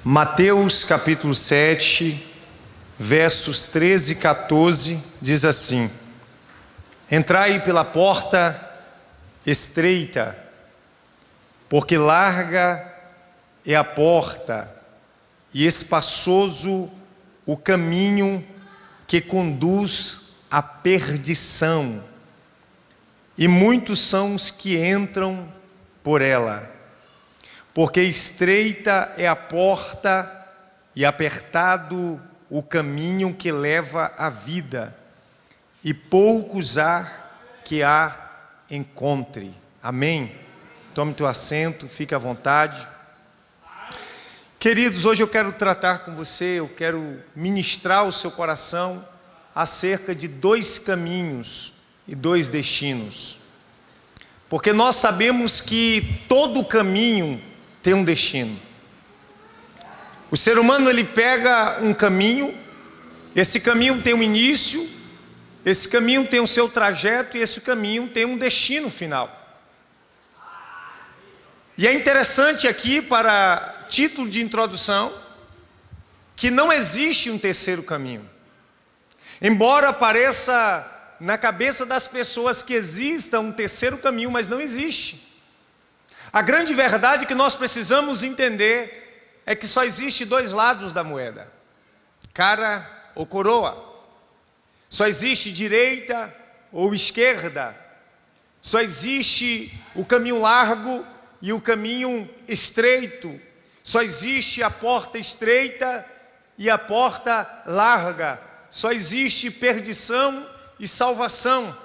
Mateus capítulo 7, versos 13 e 14, diz assim: Entrai pela porta estreita, porque larga é a porta e espaçoso o caminho que conduz à perdição, e muitos são os que entram por ela. Porque estreita é a porta e apertado o caminho que leva à vida, e poucos há que a encontre. Amém? Tome teu assento, fique à vontade. Queridos, hoje eu quero tratar com você, eu quero ministrar o seu coração acerca de dois caminhos e dois destinos. Porque nós sabemos que todo caminho tem um destino. O ser humano, ele pega um caminho, esse caminho tem um início, esse caminho tem o seu trajeto e esse caminho tem um destino final. E é interessante aqui, para título de introdução, que não existe um terceiro caminho. Embora pareça na cabeça das pessoas que exista um terceiro caminho, mas não existe. A grande verdade que nós precisamos entender é que só existe dois lados da moeda: cara ou coroa. Só existe direita ou esquerda. Só existe o caminho largo e o caminho estreito. Só existe a porta estreita e a porta larga. Só existe perdição e salvação.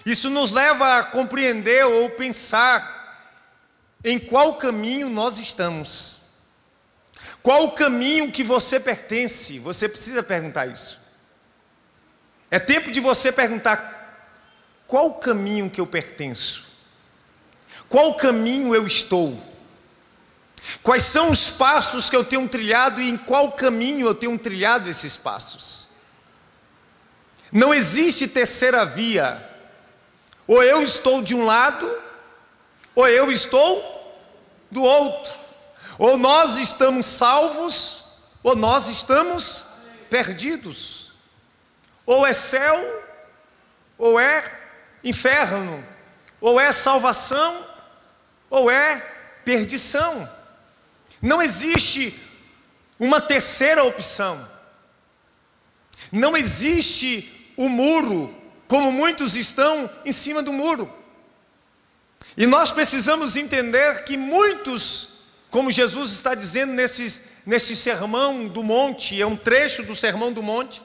Isso nos leva a compreender ou pensar em qual caminho nós estamos. Qual o caminho que você pertence? Você precisa perguntar isso. É tempo de você perguntar: qual o caminho que eu pertenço? Qual caminho eu estou? Quais são os passos que eu tenho trilhado e em qual caminho eu tenho trilhado esses passos? Não existe terceira via. Ou eu estou de um lado, ou eu estou do outro. Ou nós estamos salvos, ou nós estamos perdidos. Ou é céu, ou é inferno. Ou é salvação, ou é perdição. Não existe uma terceira opção. Não existe o muro, como muitos estão em cima do muro. E nós precisamos entender que muitos, como Jesus está dizendo nesse sermão do monte, é um trecho do sermão do monte,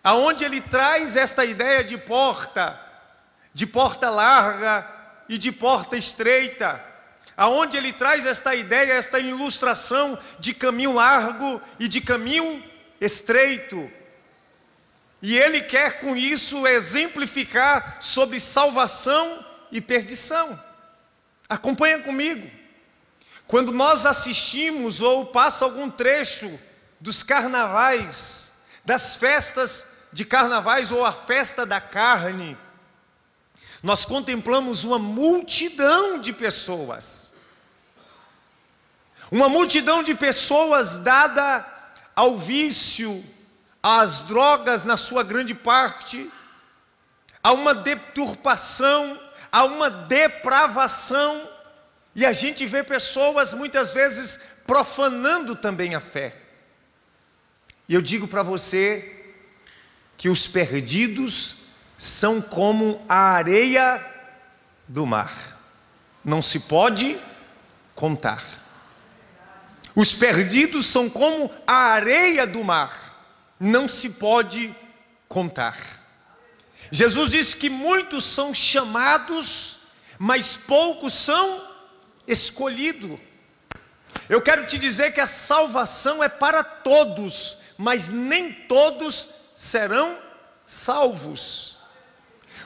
aonde ele traz esta ideia de porta larga e de porta estreita, aonde ele traz esta ideia, esta ilustração de caminho largo e de caminho estreito. E ele quer com isso exemplificar sobre salvação e perdição. Acompanha comigo. Quando nós assistimos ou passa algum trecho dos carnavais, das festas de carnavais ou a festa da carne, nós contemplamos uma multidão de pessoas. Uma multidão de pessoas dada ao vício, às drogas na sua grande parte, a uma deturpação, a uma depravação, e a gente vê pessoas muitas vezes profanando também a fé. E eu digo para você que os perdidos são como a areia do mar, não se pode contar. Os perdidos são como a areia do mar, não se pode contar. Jesus disse que muitos são chamados, mas poucos são escolhidos. Eu quero te dizer que a salvação é para todos, mas nem todos serão salvos.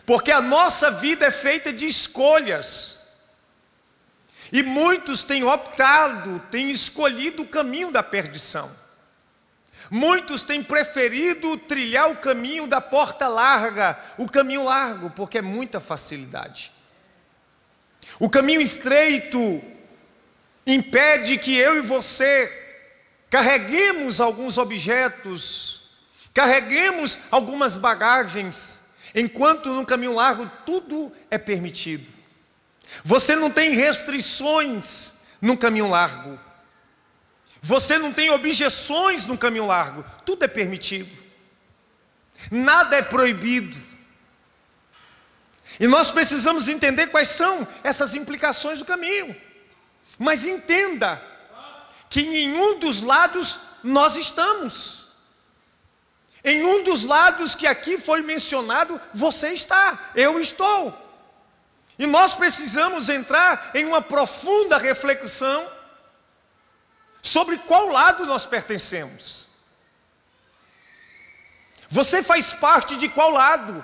Porque a nossa vida é feita de escolhas. E muitos têm optado, têm escolhido o caminho da perdição. Muitos têm preferido trilhar o caminho da porta larga, o caminho largo, porque é muita facilidade. O caminho estreito impede que eu e você carreguemos alguns objetos, carreguemos algumas bagagens, enquanto no caminho largo tudo é permitido. Você não tem restrições no caminho largo. Você não tem objeções no caminho largo. Tudo é permitido. Nada é proibido. E nós precisamos entender quais são essas implicações do caminho. Mas entenda que em nenhum dos lados nós estamos. Em um dos lados que aqui foi mencionado, você está, eu estou. E nós precisamos entrar em uma profunda reflexão sobre qual lado nós pertencemos. Você faz parte de qual lado?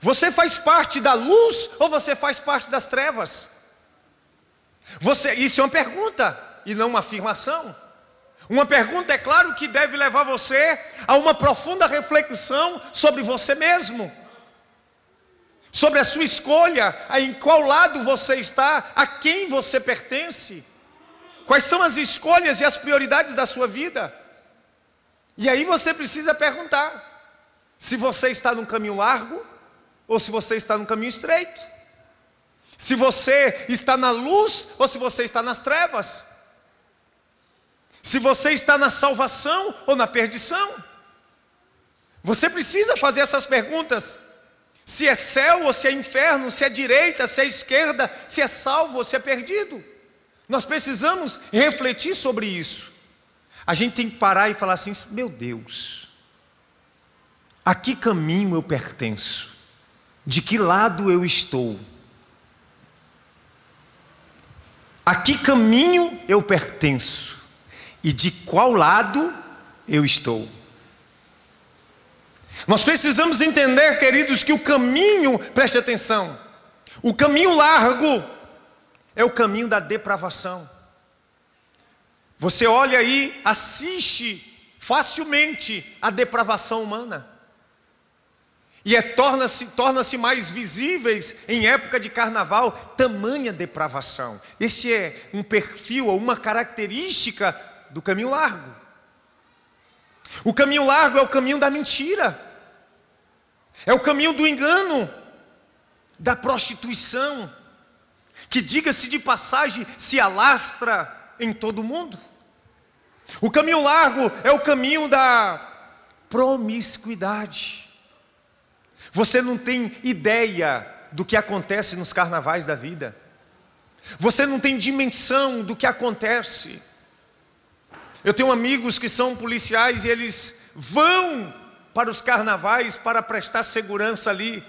Você faz parte da luz ou você faz parte das trevas? Isso é uma pergunta e não uma afirmação. Uma pergunta, é claro, que deve levar você a uma profunda reflexão sobre você mesmo, sobre a sua escolha, em qual lado você está, a quem você pertence, quais são as escolhas e as prioridades da sua vida. E aí você precisa perguntar se você está num caminho largo ou se você está num caminho estreito, se você está na luz ou se você está nas trevas, se você está na salvação ou na perdição. Você precisa fazer essas perguntas. Se é céu ou se é inferno, se é direita, se é esquerda, se é salvo ou se é perdido. Nós precisamos refletir sobre isso. A gente tem que parar e falar assim: meu Deus, a que caminho eu pertenço? De que lado eu estou? A que caminho eu pertenço? E de qual lado eu estou? Nós precisamos entender, queridos, que o caminho, preste atenção, o caminho largo é o caminho da depravação. Você olha aí, assiste facilmente a depravação humana. E torna-se mais visíveis em época de carnaval, tamanha depravação. Este é um perfil ou uma característica do caminho largo. O caminho largo é o caminho da mentira, é o caminho do engano, da prostituição, que, diga-se de passagem, se alastra em todo mundo. O caminho largo é o caminho da promiscuidade. Você não tem ideia do que acontece nos carnavais da vida. Você não tem dimensão do que acontece. Eu tenho amigos que são policiais e eles vão para os carnavais para prestar segurança ali.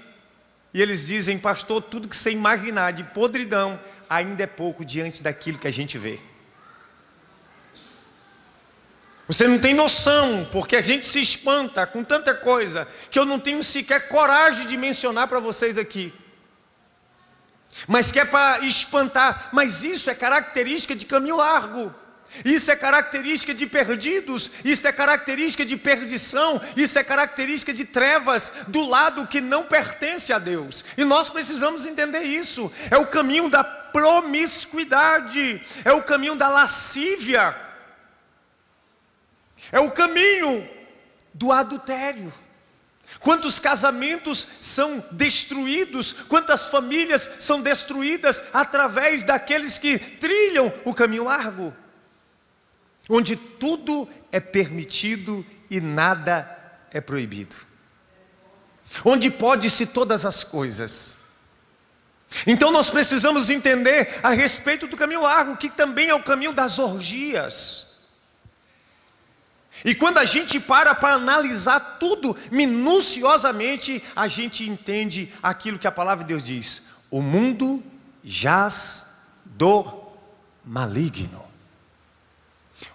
E eles dizem: pastor, tudo que você imaginar de podridão ainda é pouco diante daquilo que a gente vê. Você não tem noção, porque a gente se espanta com tanta coisa que eu não tenho sequer coragem de mencionar para vocês aqui. Mas que é para espantar. Mas isso é característica de caminho largo. Isso é característica de perdidos, isso é característica de perdição, isso é característica de trevas, do lado que não pertence a Deus. E nós precisamos entender isso. É o caminho da promiscuidade, é o caminho da lascívia, é o caminho do adultério. Quantos casamentos são destruídos, quantas famílias são destruídas através daqueles que trilham o caminho largo, onde tudo é permitido e nada é proibido, onde pode-se todas as coisas. Então nós precisamos entender a respeito do caminho largo, que também é o caminho das orgias. E quando a gente para analisar tudo minuciosamente, a gente entende aquilo que a palavra de Deus diz: o mundo jaz do maligno.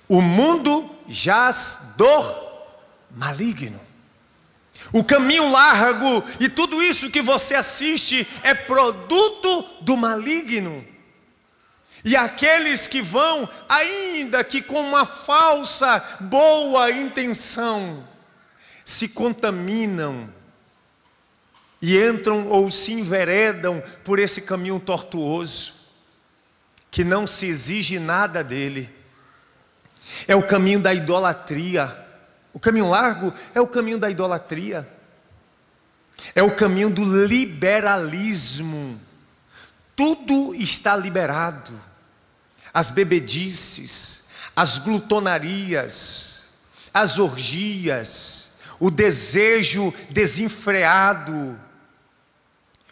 O mundo jaz do maligno. O caminho largo e tudo isso que você assiste é produto do maligno. E aqueles que vão, ainda que com uma falsa boa intenção, se contaminam e entram ou se enveredam por esse caminho tortuoso, que não se exige nada dele. É o caminho da idolatria. O caminho largo é o caminho da idolatria. É o caminho do liberalismo. Tudo está liberado. As bebedices, as glutonarias, as orgias, o desejo desenfreado,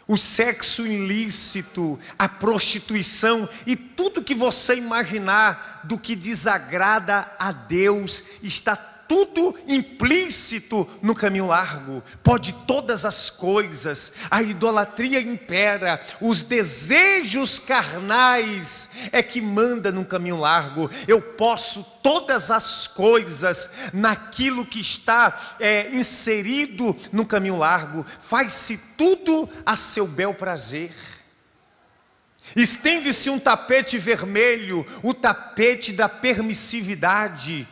o sexo ilícito, a prostituição e tudo que você imaginar do que desagrada a Deus, está tudo implícito no caminho largo. Pode todas as coisas, a idolatria impera, os desejos carnais é que manda no caminho largo. Eu posso todas as coisas naquilo que está inserido no caminho largo. Faz-se tudo a seu bel prazer. Estende-se um tapete vermelho, o tapete da permissividade,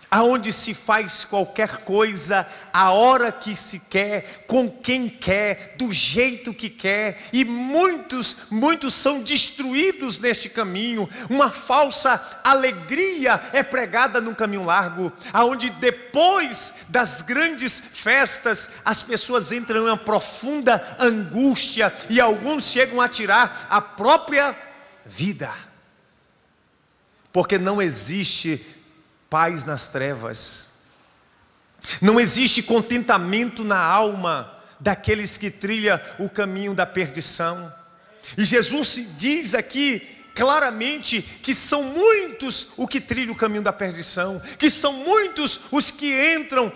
aonde se faz qualquer coisa, a hora que se quer, com quem quer, do jeito que quer, e muitos são destruídos neste caminho. Uma falsa alegria é pregada no caminho largo, aonde depois das grandes festas, as pessoas entram em uma profunda angústia, e alguns chegam a tirar a própria vida, porque não existe paz nas trevas, não existe contentamento na alma daqueles que trilham o caminho da perdição. E Jesus diz aqui claramente que são muitos os que trilham o caminho da perdição, que são muitos os que entram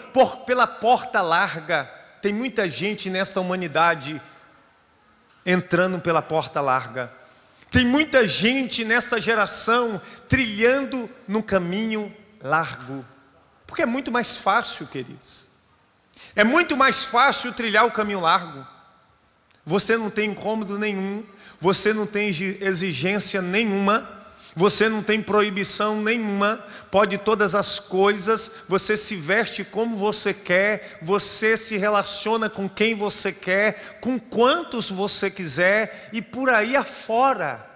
pela porta larga. Tem muita gente nesta humanidade entrando pela porta larga. Tem muita gente nesta geração trilhando no caminho largo, porque é muito mais fácil, queridos. É muito mais fácil trilhar o caminho largo. Você não tem incômodo nenhum, você não tem exigência nenhuma, você não tem proibição nenhuma, pode todas as coisas, você se veste como você quer, você se relaciona com quem você quer, com quantos você quiser, e por aí afora.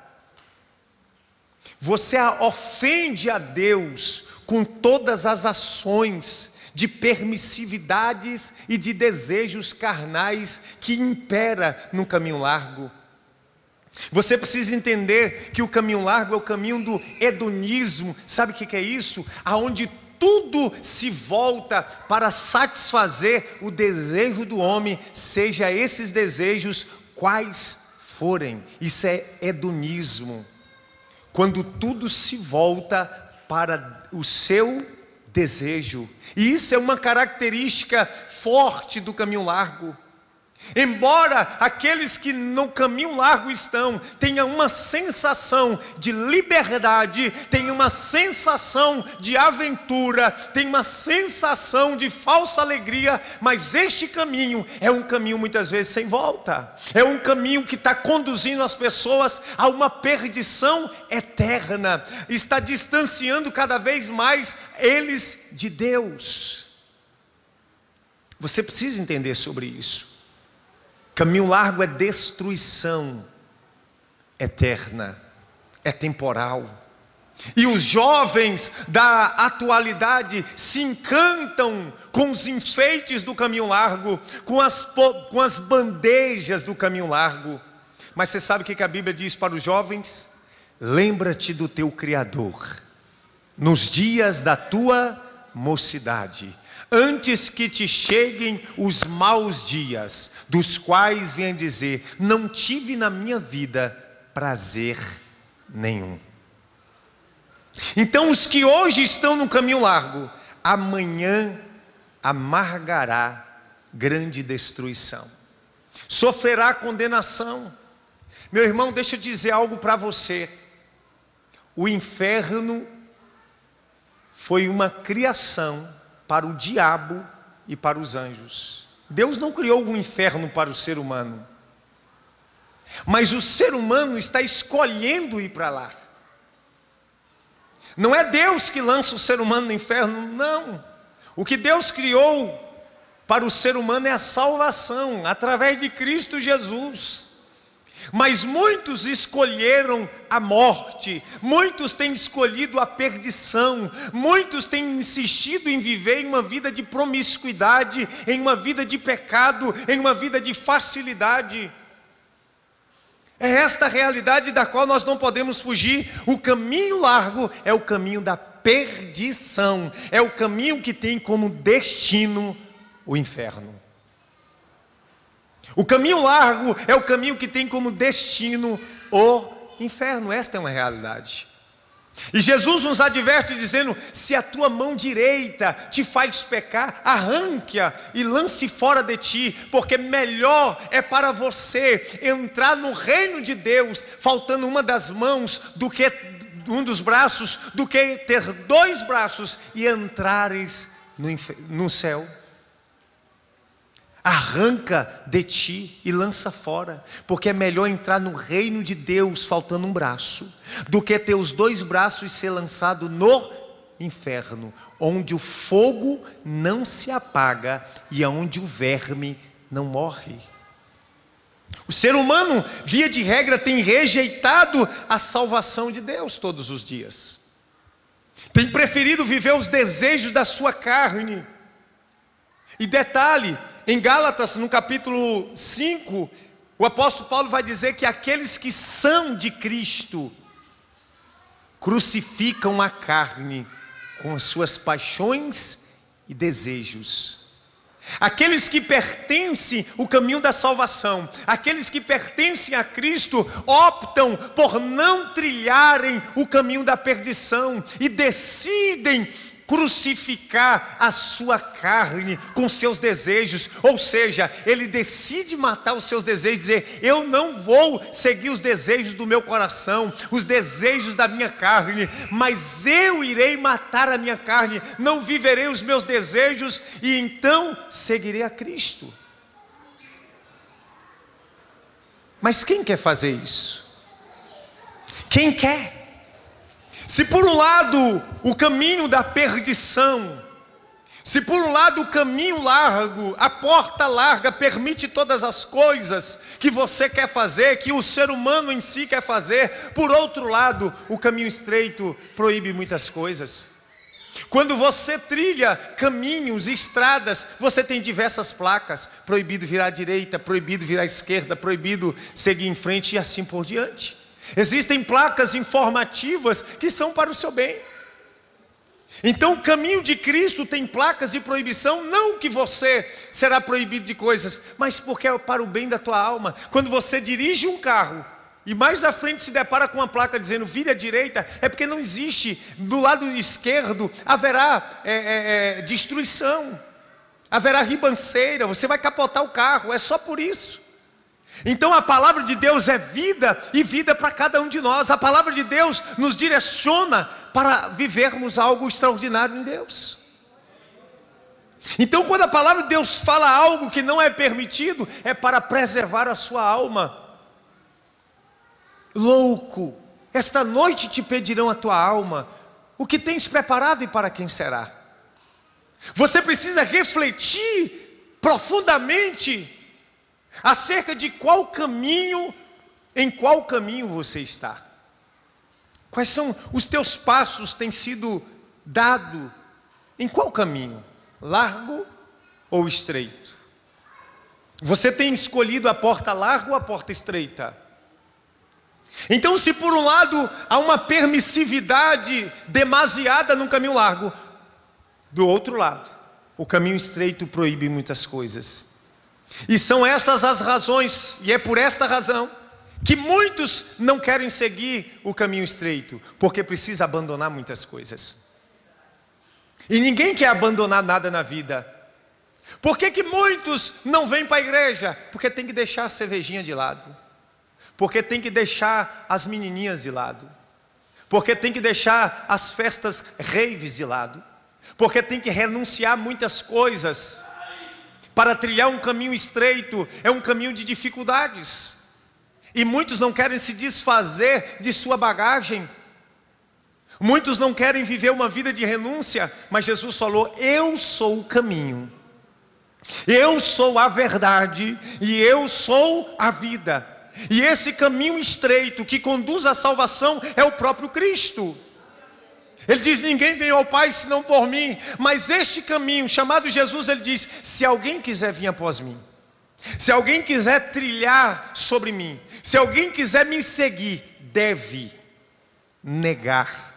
Você ofende a Deus com todas as ações de permissividades e de desejos carnais que impera no caminho largo. Você precisa entender que o caminho largo é o caminho do hedonismo. Sabe o que é isso? Aonde tudo se volta para satisfazer o desejo do homem, seja esses desejos quais forem. Isso é hedonismo. Quando tudo se volta para o seu desejo. E isso é uma característica forte do caminho largo. Embora aqueles que no caminho largo estão tenham uma sensação de liberdade, tenham uma sensação de aventura, tenham uma sensação de falsa alegria, mas este caminho é um caminho muitas vezes sem volta. É um caminho que está conduzindo as pessoas a uma perdição eterna, está distanciando cada vez mais eles de Deus. Você precisa entender sobre isso. Caminho largo é destruição eterna, é temporal. E os jovens da atualidade se encantam com os enfeites do caminho largo, com as bandejas do caminho largo. Mas você sabe o que a Bíblia diz para os jovens? Lembra-te do teu Criador, nos dias da tua mocidade, antes que te cheguem os maus dias, dos quais vem dizer, não tive na minha vida prazer nenhum. Então os que hoje estão no caminho largo, amanhã amargará grande destruição, sofrerá condenação. Meu irmão, deixa eu dizer algo para você. O inferno foi uma criação para o diabo e para os anjos. Deus não criou um inferno para o ser humano, mas o ser humano está escolhendo ir para lá. Não é Deus que lança o ser humano no inferno, não. O que Deus criou para o ser humano é a salvação, através de Cristo Jesus. Mas muitos escolheram a morte, muitos têm escolhido a perdição, muitos têm insistido em viver em uma vida de promiscuidade, em uma vida de pecado, em uma vida de facilidade. É esta realidade da qual nós não podemos fugir. O caminho largo é o caminho da perdição, é o caminho que tem como destino o inferno. O caminho largo é o caminho que tem como destino o inferno. Esta é uma realidade. E Jesus nos adverte dizendo: se a tua mão direita te faz pecar, arranque-a e lance fora de ti, porque melhor é para você entrar no reino de Deus faltando uma das mãos do que um dos braços, do que ter dois braços e entrares no céu. Arranca de ti e lança fora, porque é melhor entrar no reino de Deus faltando um braço, do que ter os dois braços e ser lançado no inferno, onde o fogo não se apaga e onde o verme não morre. O ser humano, via de regra, tem rejeitado a salvação de Deus todos os dias, tem preferido viver os desejos da sua carne. E detalhe, em Gálatas, no capítulo 5, o apóstolo Paulo vai dizer que aqueles que são de Cristo crucificam a carne com as suas paixões e desejos. Aqueles que pertencem ao caminho da salvação, aqueles que pertencem a Cristo, optam por não trilharem o caminho da perdição e decidem crucificar a sua carne com seus desejos. Ou seja, ele decide matar os seus desejos, dizer: eu não vou seguir os desejos do meu coração, os desejos da minha carne, mas eu irei matar a minha carne, não viverei os meus desejos e então seguirei a Cristo. Mas quem quer fazer isso? Quem quer? Se por um lado o caminho da perdição, se por um lado o caminho largo, a porta larga permite todas as coisas que você quer fazer, que o ser humano em si quer fazer, por outro lado o caminho estreito proíbe muitas coisas. Quando você trilha caminhos, estradas, você tem diversas placas: proibido virar à direita, proibido virar à esquerda, proibido seguir em frente e assim por diante. Existem placas informativas que são para o seu bem. Então o caminho de Cristo tem placas de proibição, não que você será proibido de coisas, mas porque é para o bem da tua alma. Quando você dirige um carro e mais à frente se depara com uma placa dizendo vire à direita, é porque não existe, do lado esquerdo haverá destruição, haverá ribanceira, você vai capotar o carro, é só por isso. Então a palavra de Deus é vida, e vida para cada um de nós. A palavra de Deus nos direciona para vivermos algo extraordinário em Deus. Então quando a palavra de Deus fala algo que não é permitido, é para preservar a sua alma. Louco, esta noite te pedirão a tua alma, o que tens preparado e para quem será? Você precisa refletir profundamente acerca de qual caminho, em qual caminho você está. Quais são os teus passos têm sido dados, em qual caminho? Largo ou estreito? Você tem escolhido a porta larga ou a porta estreita? Então, se por um lado há uma permissividade demasiada no caminho largo, do outro lado, o caminho estreito proíbe muitas coisas. E são estas as razões, e é por esta razão que muitos não querem seguir o caminho estreito, porque precisa abandonar muitas coisas. E ninguém quer abandonar nada na vida. Por que muitos não vêm para a igreja? Porque tem que deixar a cervejinha de lado, porque tem que deixar as menininhas de lado, porque tem que deixar as festas raves de lado, porque tem que renunciar muitas coisas. Para trilhar um caminho estreito é um caminho de dificuldades, e muitos não querem se desfazer de sua bagagem, muitos não querem viver uma vida de renúncia, mas Jesus falou: eu sou o caminho, eu sou a verdade e eu sou a vida. E esse caminho estreito que conduz à salvação é o próprio Cristo. Ele diz: ninguém vem ao Pai senão por mim. Mas este caminho chamado Jesus, ele diz: se alguém quiser vir após mim, se alguém quiser trilhar sobre mim, se alguém quiser me seguir, deve negar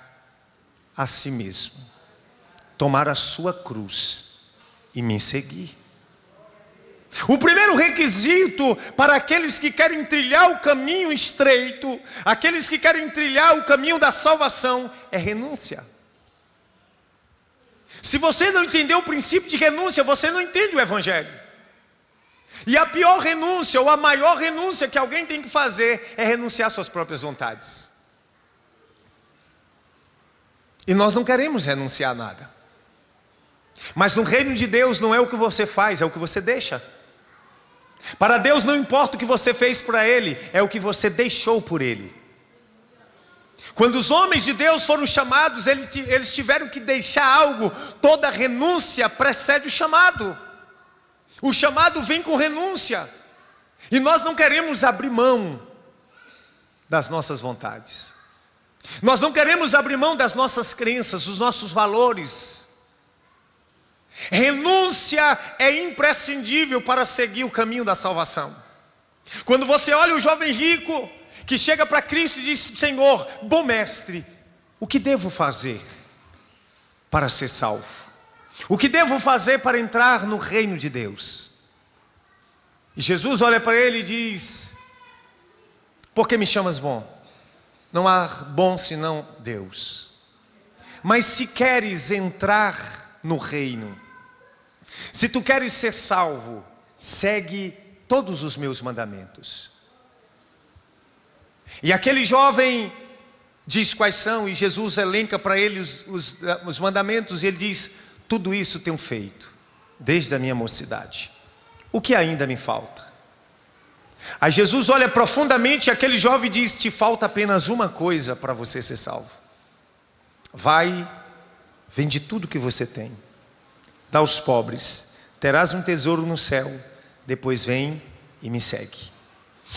a si mesmo, tomar a sua cruz e me seguir. O primeiro requisito para aqueles que querem trilhar o caminho estreito, aqueles que querem trilhar o caminho da salvação, é renúncia. Se você não entendeu o princípio de renúncia, você não entende o Evangelho. E a pior renúncia, ou a maior renúncia que alguém tem que fazer, é renunciar às suas próprias vontades. E nós não queremos renunciar a nada. Mas no reino de Deus não é o que você faz, é o que você deixa. Para Deus não importa o que você fez para Ele, é o que você deixou por Ele. Quando os homens de Deus foram chamados, eles tiveram que deixar algo. Toda renúncia precede o chamado. O chamado vem com renúncia. E nós não queremos abrir mão das nossas vontades. Nós não queremos abrir mão das nossas crenças, dos nossos valores. Renúncia é imprescindível para seguir o caminho da salvação. Quando você olha o jovem rico que chega para Cristo e diz: Senhor, bom mestre, o que devo fazer para ser salvo? O que devo fazer para entrar no reino de Deus? E Jesus olha para ele e diz: por que me chamas bom? Não há bom senão Deus. Mas se queres entrar no reino, se tu queres ser salvo, segue todos os meus mandamentos. E aquele jovem diz quais são, e Jesus elenca para ele os mandamentos, e ele diz: tudo isso tenho feito, desde a minha mocidade. O que ainda me falta? Aí Jesus olha profundamente aquele jovem e diz: te falta apenas uma coisa para você ser salvo. Vai, vende tudo que você tem, dá aos pobres, terás um tesouro no céu, depois vem e me segue.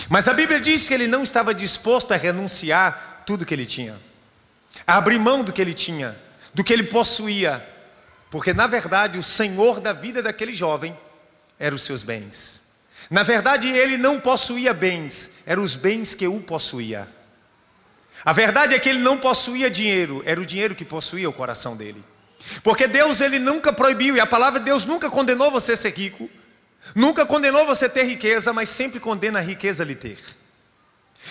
Mas a Bíblia diz que ele não estava disposto a renunciar tudo que ele tinha, a abrir mão do que ele tinha, do que ele possuía, porque na verdade o Senhor da vida daquele jovem eram os seus bens. Na verdade ele não possuía bens, eram os bens que o possuía. A verdade é que ele não possuía dinheiro, era o dinheiro que possuía o coração dele. Porque Deus, ele nunca proibiu, e a palavra de Deus nunca condenou você ser rico, nunca condenou você ter riqueza, mas sempre condena a riqueza lhe ter.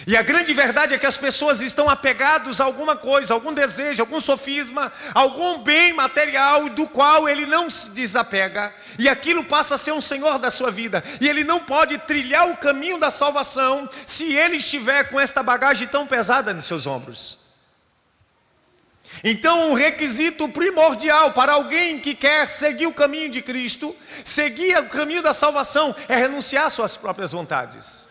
E a grande verdade é que as pessoas estão apegadas a alguma coisa, algum desejo, algum sofisma, algum bem material do qual ele não se desapega, e aquilo passa a ser um senhor da sua vida, e ele não pode trilhar o caminho da salvação se ele estiver com esta bagagem tão pesada nos seus ombros. Então um requisito primordial para alguém que quer seguir o caminho de Cristo, seguir o caminho da salvação, é renunciar às suas próprias vontades.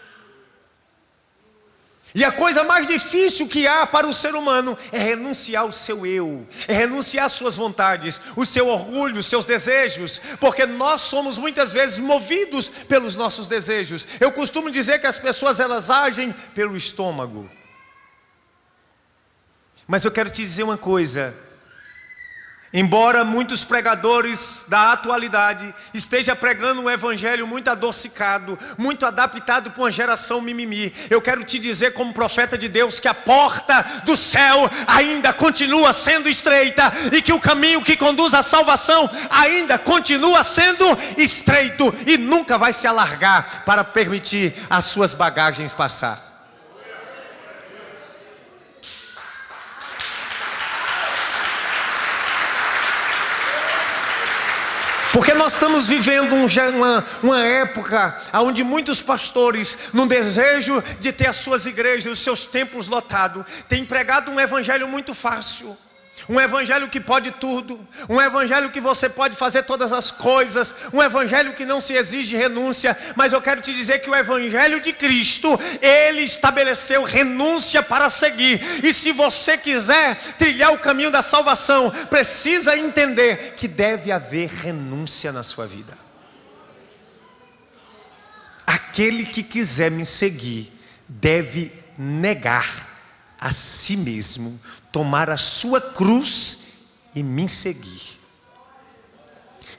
E a coisa mais difícil que há para o ser humano é renunciar ao seu eu, é renunciar às suas vontades, o seu orgulho, os seus desejos, porque nós somos muitas vezes movidos pelos nossos desejos. Eu costumo dizer que as pessoas, elas agem pelo estômago. Mas eu quero te dizer uma coisa: embora muitos pregadores da atualidade estejam pregando um evangelho muito adocicado, muito adaptado para uma geração mimimi, eu quero te dizer como profeta de Deus que a porta do céu ainda continua sendo estreita, e que o caminho que conduz à salvação ainda continua sendo estreito, e nunca vai se alargar para permitir as suas bagagens passar. Porque nós estamos vivendo uma época onde muitos pastores, num desejo de ter as suas igrejas, os seus templos lotados, têm pregado um evangelho muito fácil. Um evangelho que pode tudo, um evangelho que você pode fazer todas as coisas, um evangelho que não se exige renúncia. Mas eu quero te dizer que o evangelho de Cristo, ele estabeleceu renúncia para seguir. E se você quiser trilhar o caminho da salvação, precisa entender que deve haver renúncia na sua vida. Aquele que quiser me seguir deve negar a si mesmo, tomar a sua cruz e me seguir.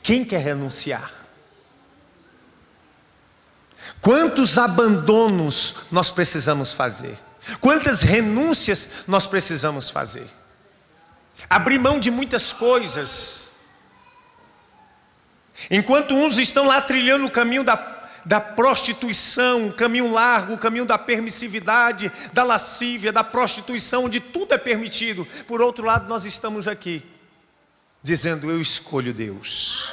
Quem quer renunciar? Quantos abandonos nós precisamos fazer? Quantas renúncias nós precisamos fazer? Abrir mão de muitas coisas. Enquanto uns estão lá trilhando o caminho da prostituição, o caminho largo, o caminho da permissividade, da lascívia, da prostituição, onde tudo é permitido. Por outro lado, nós estamos aqui, dizendo: eu escolho Deus.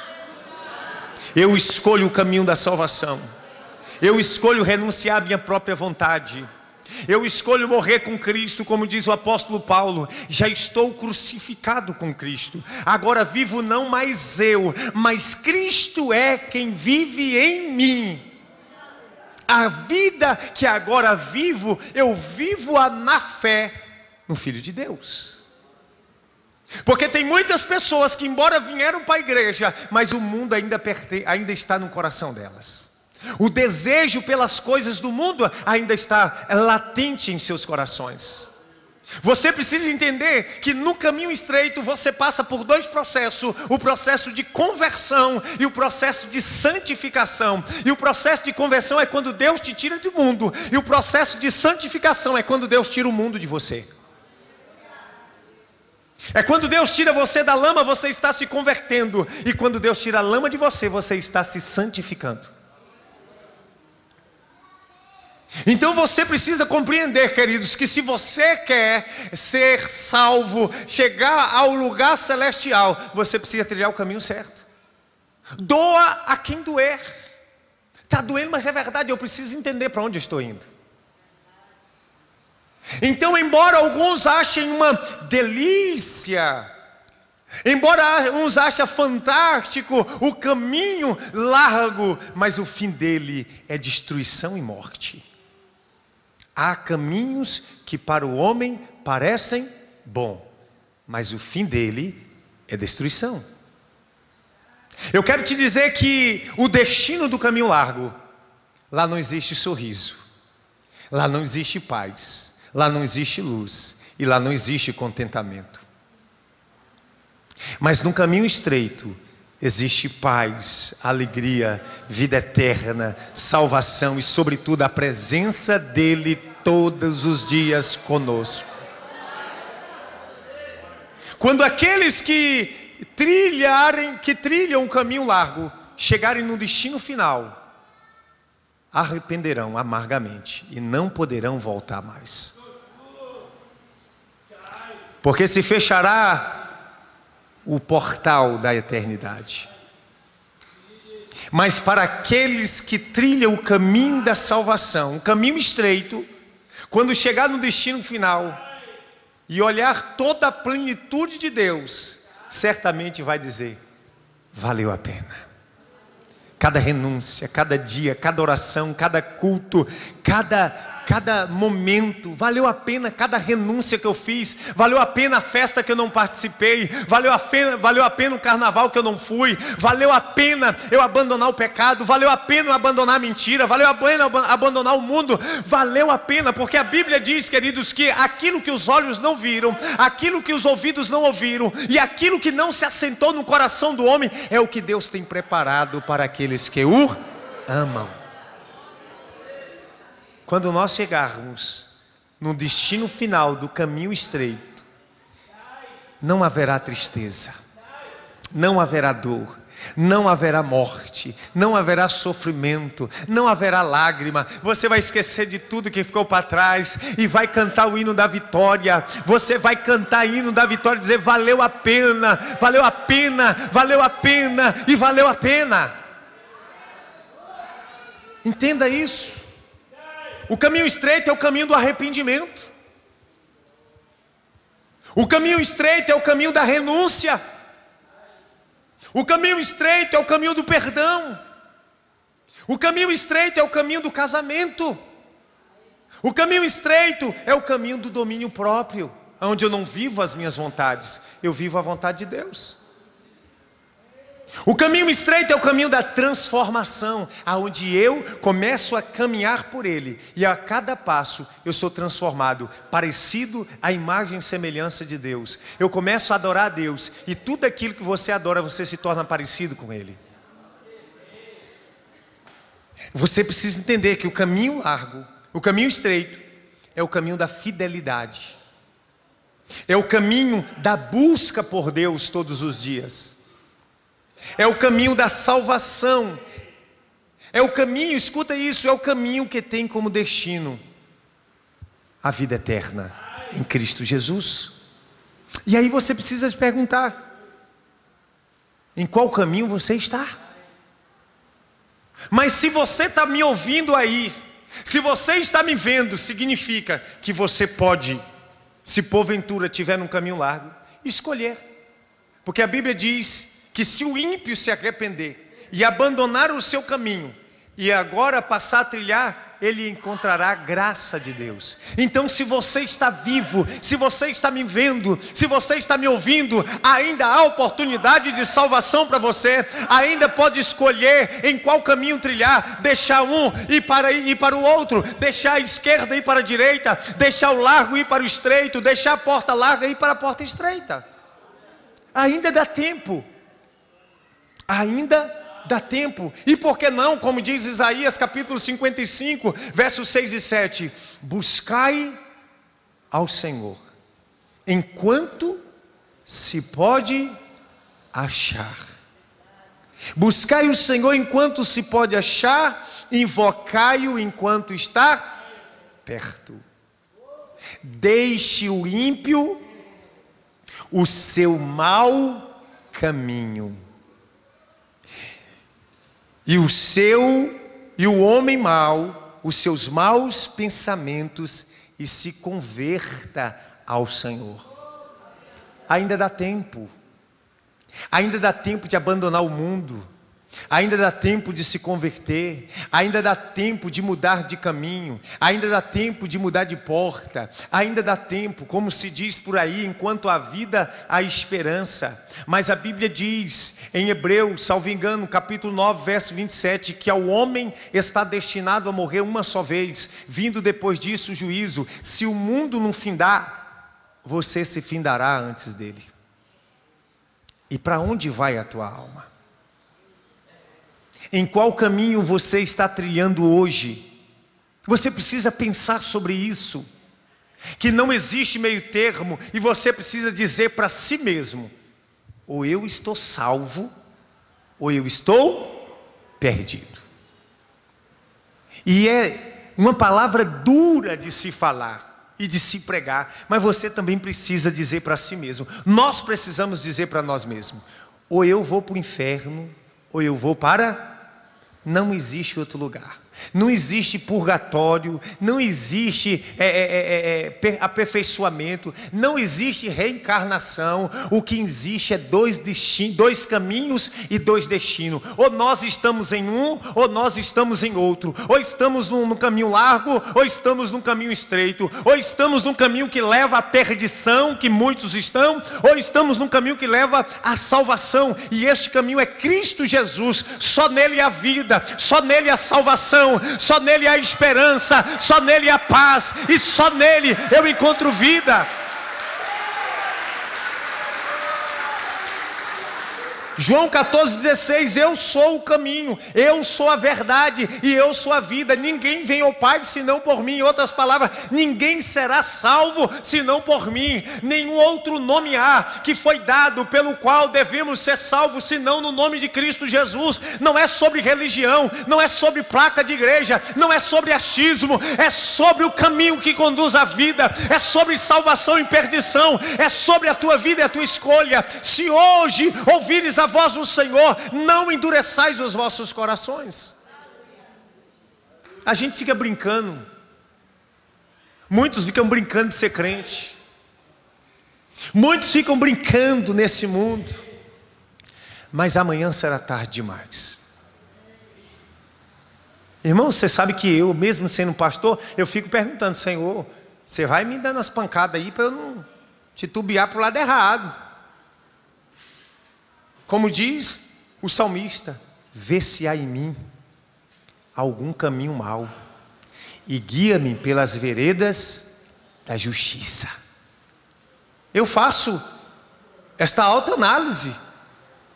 Eu escolho o caminho da salvação. Eu escolho renunciar à minha própria vontade. Eu escolho morrer com Cristo, como diz o apóstolo Paulo: já estou crucificado com Cristo. Agora vivo não mais eu, mas Cristo é quem vive em mim. A vida que agora vivo, eu vivo-a na fé no Filho de Deus. Porque tem muitas pessoas que, embora vieram para a igreja, mas o mundo ainda está no coração delas. O desejo pelas coisas do mundo ainda está latente em seus corações. Você precisa entender que no caminho estreito você passa por dois processos: o processo de conversão e o processo de santificação. E o processo de conversão é quando Deus te tira do mundo, e o processo de santificação é quando Deus tira o mundo de você. É quando Deus tira você da lama, você está se convertendo, e quando Deus tira a lama de você, você está se santificando. Então você precisa compreender, queridos, que se você quer ser salvo, chegar ao lugar celestial, você precisa trilhar o caminho certo. Doa a quem doer. Está doendo, mas é verdade, eu preciso entender para onde eu estou indo. Então, embora alguns achem uma delícia, embora uns achem fantástico o caminho largo, mas o fim dele é destruição e morte. Há caminhos que para o homem parecem bom, mas o fim dele é destruição. Eu quero te dizer que o destino do caminho largo, lá não existe sorriso, lá não existe paz, lá não existe luz, e lá não existe contentamento. Mas no caminho estreito existe paz, alegria, vida eterna, salvação e, sobretudo, a presença dele todos os dias conosco. Quando aqueles que trilham um caminho largo chegarem no destino final, arrependerão amargamente e não poderão voltar mais. Porque se fechará o portal da eternidade. Mas para aqueles que trilham o caminho da salvação, o caminho estreito, quando chegar no destino final e olhar toda a plenitude de Deus, certamente vai dizer: valeu a pena. Cada renúncia, cada dia, cada oração, cada culto, cada momento, valeu a pena cada renúncia que eu fiz, valeu a pena a festa que eu não participei, valeu a pena o carnaval que eu não fui, valeu a pena eu abandonar o pecado, valeu a pena eu abandonar a mentira, valeu a pena eu abandonar o mundo, valeu a pena, porque a Bíblia diz, queridos, que aquilo que os olhos não viram, aquilo que os ouvidos não ouviram, e aquilo que não se assentou no coração do homem, é o que Deus tem preparado para aqueles que o amam. Quando nós chegarmos no destino final do caminho estreito, não haverá tristeza, não haverá dor, não haverá morte, não haverá sofrimento, não haverá lágrima. Você vai esquecer de tudo que ficou para trás e vai cantar o hino da vitória. Você vai cantar o hino da vitória e dizer: valeu a pena, valeu a pena, valeu a pena e valeu a pena. Entenda isso. O caminho estreito é o caminho do arrependimento. O caminho estreito é o caminho da renúncia. O caminho estreito é o caminho do perdão. O caminho estreito é o caminho do casamento. O caminho estreito é o caminho do domínio próprio, onde eu não vivo as minhas vontades, eu vivo a vontade de Deus. O caminho estreito é o caminho da transformação, aonde eu começo a caminhar por ele, e a cada passo eu sou transformado, parecido à imagem e semelhança de Deus. Eu começo a adorar a Deus, e tudo aquilo que você adora, você se torna parecido com ele. Você precisa entender que o caminho largo, o caminho estreito, é o caminho da fidelidade. É o caminho da busca por Deus todos os dias. É o caminho da salvação. É o caminho, escuta isso, é o caminho que tem como destino a vida eterna em Cristo Jesus. E aí você precisa se perguntar: em qual caminho você está? Mas se você está me ouvindo aí, se você está me vendo, significa que você pode, se porventura estiver num caminho largo, escolher. Porque a Bíblia diz que se o ímpio se arrepender e abandonar o seu caminho, e agora passar a trilhar, ele encontrará a graça de Deus. Então, se você está vivo, se você está me vendo, se você está me ouvindo, ainda há oportunidade de salvação para você. Ainda pode escolher em qual caminho trilhar, deixar um e ir para o outro, deixar a esquerda e ir para a direita, deixar o largo e ir para o estreito, deixar a porta larga e ir para a porta estreita. Ainda dá tempo. Ainda dá tempo. E por que não, como diz Isaías capítulo 55, versos 6 e 7, buscai ao Senhor enquanto se pode achar. Buscai o Senhor enquanto se pode achar, invocai-o enquanto está perto. Deixe o ímpio o seu mau caminho, e o homem mau, os seus maus pensamentos, e se converta ao Senhor. Ainda dá tempo. Ainda dá tempo de abandonar o mundo. Ainda dá tempo de se converter. Ainda dá tempo de mudar de caminho. Ainda dá tempo de mudar de porta. Ainda dá tempo, como se diz por aí, enquanto há vida, há esperança. Mas a Bíblia diz em Hebreus, salvo engano, capítulo 9, verso 27, que ao homem está destinado a morrer uma só vez, vindo depois disso o juízo. Se o mundo não findar, você se findará antes dele. E para onde vai a tua alma? Em qual caminho você está trilhando hoje? Você precisa pensar sobre isso, que não existe meio termo, e você precisa dizer para si mesmo: ou eu estou salvo, ou eu estou perdido. E é uma palavra dura de se falar e de se pregar, mas você também precisa dizer para si mesmo. Nós precisamos dizer para nós mesmos: ou eu vou para o inferno, ou eu vou para... Não existe outro lugar. Não existe purgatório, não existe aperfeiçoamento, não existe reencarnação. O que existe é dois caminhos e dois destinos. Ou nós estamos em um, ou nós estamos em outro. Ou estamos no caminho largo, ou estamos no caminho estreito. Ou estamos no caminho que leva à perdição, que muitos estão, ou estamos no caminho que leva à salvação. E este caminho é Cristo Jesus. Só nele há vida, só nele há salvação, só nele há esperança, só nele há paz, e só nele eu encontro vida. João 14,16, eu sou o caminho, eu sou a verdade e eu sou a vida. Ninguém vem ao Pai senão por mim. Em outras palavras, ninguém será salvo senão por mim. Nenhum outro nome há que foi dado pelo qual devemos ser salvos senão no nome de Cristo Jesus. Não é sobre religião, não é sobre placa de igreja, não é sobre achismo, é sobre o caminho que conduz à vida, é sobre salvação e perdição, é sobre a tua vida e a tua escolha. Se hoje ouvires a voz do Senhor, não endureçais os vossos corações. A gente fica brincando, muitos ficam brincando de ser crente, muitos ficam brincando nesse mundo, mas amanhã será tarde demais. Irmão, você sabe que eu, mesmo sendo pastor, eu fico perguntando: Senhor, você vai me dando as pancadas aí para eu não titubear para o lado errado. Como diz o salmista: vê se há em mim algum caminho mau e guia-me pelas veredas da justiça. Eu faço esta autoanálise,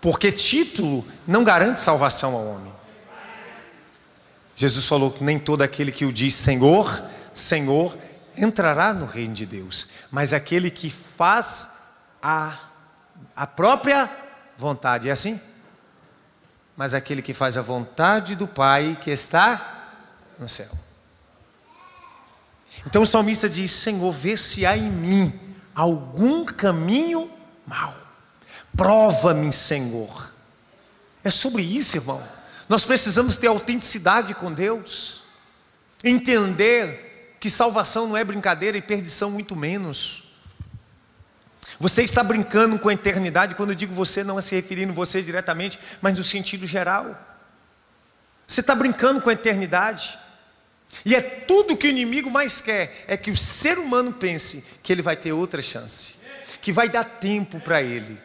porque título não garante salvação ao homem. Jesus falou que nem todo aquele que o diz Senhor, Senhor, entrará no reino de Deus, mas aquele que faz a própria vontade. É assim? Mas aquele que faz a vontade do Pai que está no céu. Então o salmista diz: Senhor, vê se há em mim algum caminho mau. Prova-me, Senhor. É sobre isso, irmão. Nós precisamos ter autenticidade com Deus, entender que salvação não é brincadeira e perdição muito menos. Você está brincando com a eternidade. Quando eu digo você, não é se referindo a você diretamente, mas no sentido geral. Você está brincando com a eternidade. E é tudo que o inimigo mais quer, é que o ser humano pense que ele vai ter outra chance, que vai dar tempo para ele.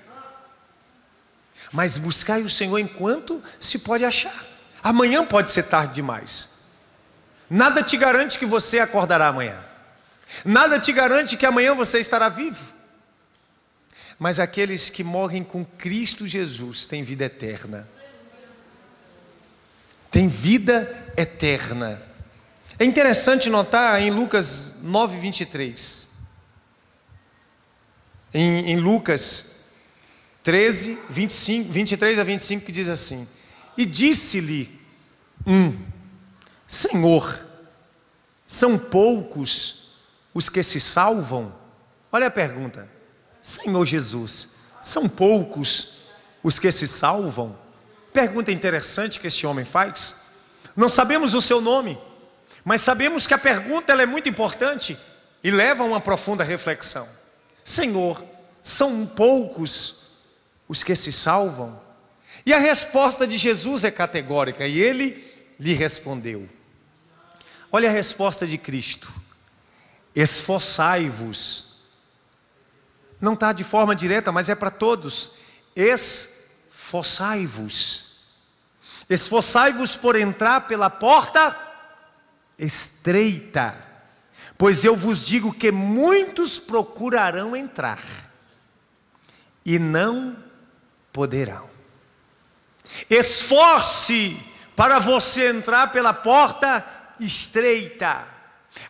Mas buscai o Senhor enquanto se pode achar. Amanhã pode ser tarde demais. Nada te garante que você acordará amanhã. Nada te garante que amanhã você estará vivo. Mas aqueles que morrem com Cristo Jesus têm vida eterna. Tem vida eterna. É interessante notar em Lucas 9, 23. Em Lucas 13, 23 a 25, que diz assim: e disse-lhe Senhor, são poucos os que se salvam? Olha a pergunta. Senhor Jesus, são poucos os que se salvam? Pergunta interessante que este homem faz. Não sabemos o seu nome, mas sabemos que a pergunta ela é muito importante e leva a uma profunda reflexão. Senhor, são poucos os que se salvam? E a resposta de Jesus é categórica, e ele lhe respondeu. Olha a resposta de Cristo: esforçai-vos. Não está de forma direta, mas é para todos. Esforçai-vos. Esforçai-vos por entrar pela porta estreita, pois eu vos digo que muitos procurarão entrar e não poderão. Esforce para você entrar pela porta estreita,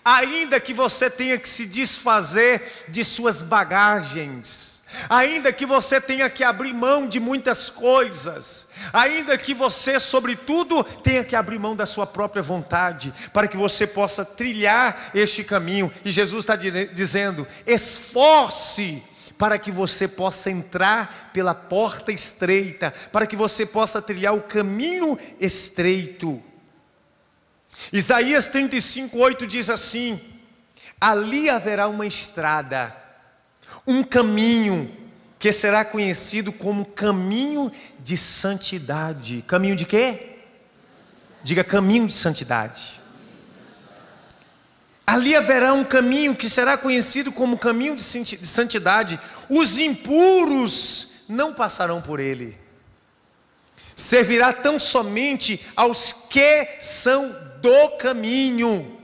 ainda que você tenha que se desfazer de suas bagagens, ainda que você tenha que abrir mão de muitas coisas, ainda que você, sobretudo, tenha que abrir mão da sua própria vontade, para que você possa trilhar este caminho. E Jesus está dizendo: esforce para que você possa entrar pela porta estreita, para que você possa trilhar o caminho estreito. Isaías 35:8 diz assim: ali haverá uma estrada, um caminho que será conhecido como caminho de santidade. Caminho de quê? Diga: caminho de santidade. Ali haverá um caminho que será conhecido como caminho de santidade. Os impuros não passarão por ele. Servirá tão somente aos que são do caminho.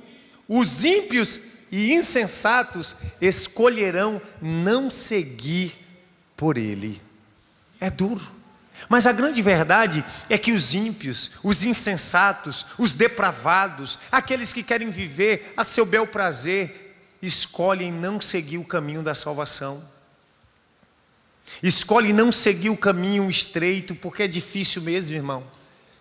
Os ímpios e insensatos escolherão não seguir por ele. É duro. Mas a grande verdade é que os ímpios, os insensatos, os depravados, aqueles que querem viver a seu bel prazer, escolhem não seguir o caminho da salvação. Escolhem não seguir o caminho estreito, porque é difícil mesmo, irmão.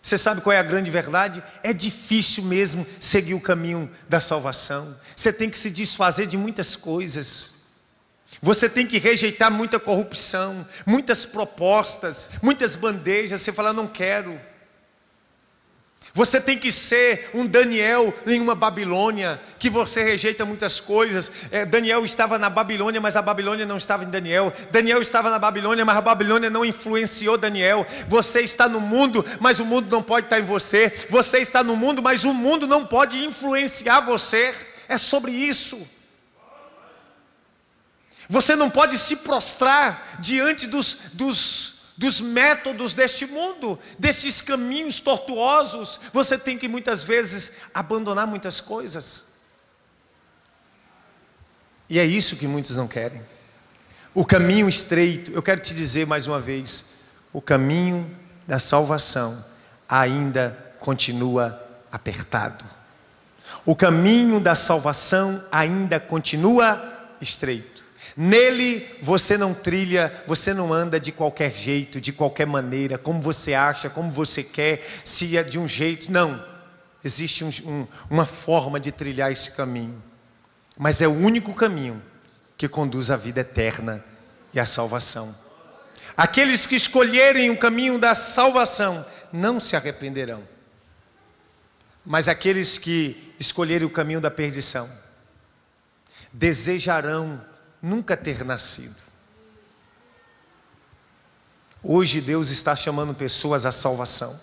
Você sabe qual é a grande verdade? É difícil mesmo seguir o caminho da salvação. Você tem que se desfazer de muitas coisas. Você tem que rejeitar muita corrupção, muitas propostas, muitas bandejas. Você fala: não quero. Você tem que ser um Daniel em uma Babilônia, que você rejeita muitas coisas. Daniel estava na Babilônia, mas a Babilônia não estava em Daniel. Daniel estava na Babilônia, mas a Babilônia não influenciou Daniel. Você está no mundo, mas o mundo não pode estar em você. Você está no mundo, mas o mundo não pode influenciar você. É sobre isso. Você não pode se prostrar diante dos dos métodos deste mundo, destes caminhos tortuosos. Você tem que muitas vezes abandonar muitas coisas. E é isso que muitos não querem. O caminho estreito, eu quero te dizer mais uma vez, o caminho da salvação ainda continua apertado. O caminho da salvação ainda continua estreito. Nele você não trilha, você não anda de qualquer jeito, de qualquer maneira, como você acha, como você quer, se é de um jeito. Não, existe uma forma de trilhar esse caminho. Mas é o único caminho que conduz à vida eterna e à salvação. Aqueles que escolherem o caminho da salvação não se arrependerão. Mas aqueles que escolherem o caminho da perdição desejarão nunca ter nascido. Hoje Deus está chamando pessoas à salvação,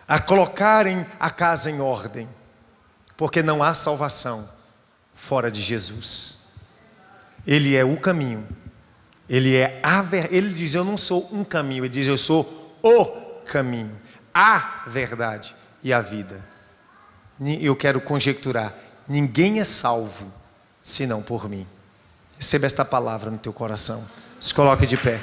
a colocarem a casa em ordem, porque não há salvação fora de Jesus. Ele é o caminho, Ele é a verdade. Ele diz: eu não sou um caminho, Ele diz: eu sou o caminho, a verdade e a vida. Eu quero conjecturar: ninguém é salvo senão por mim. Receba esta palavra no teu coração. Se coloque de pé.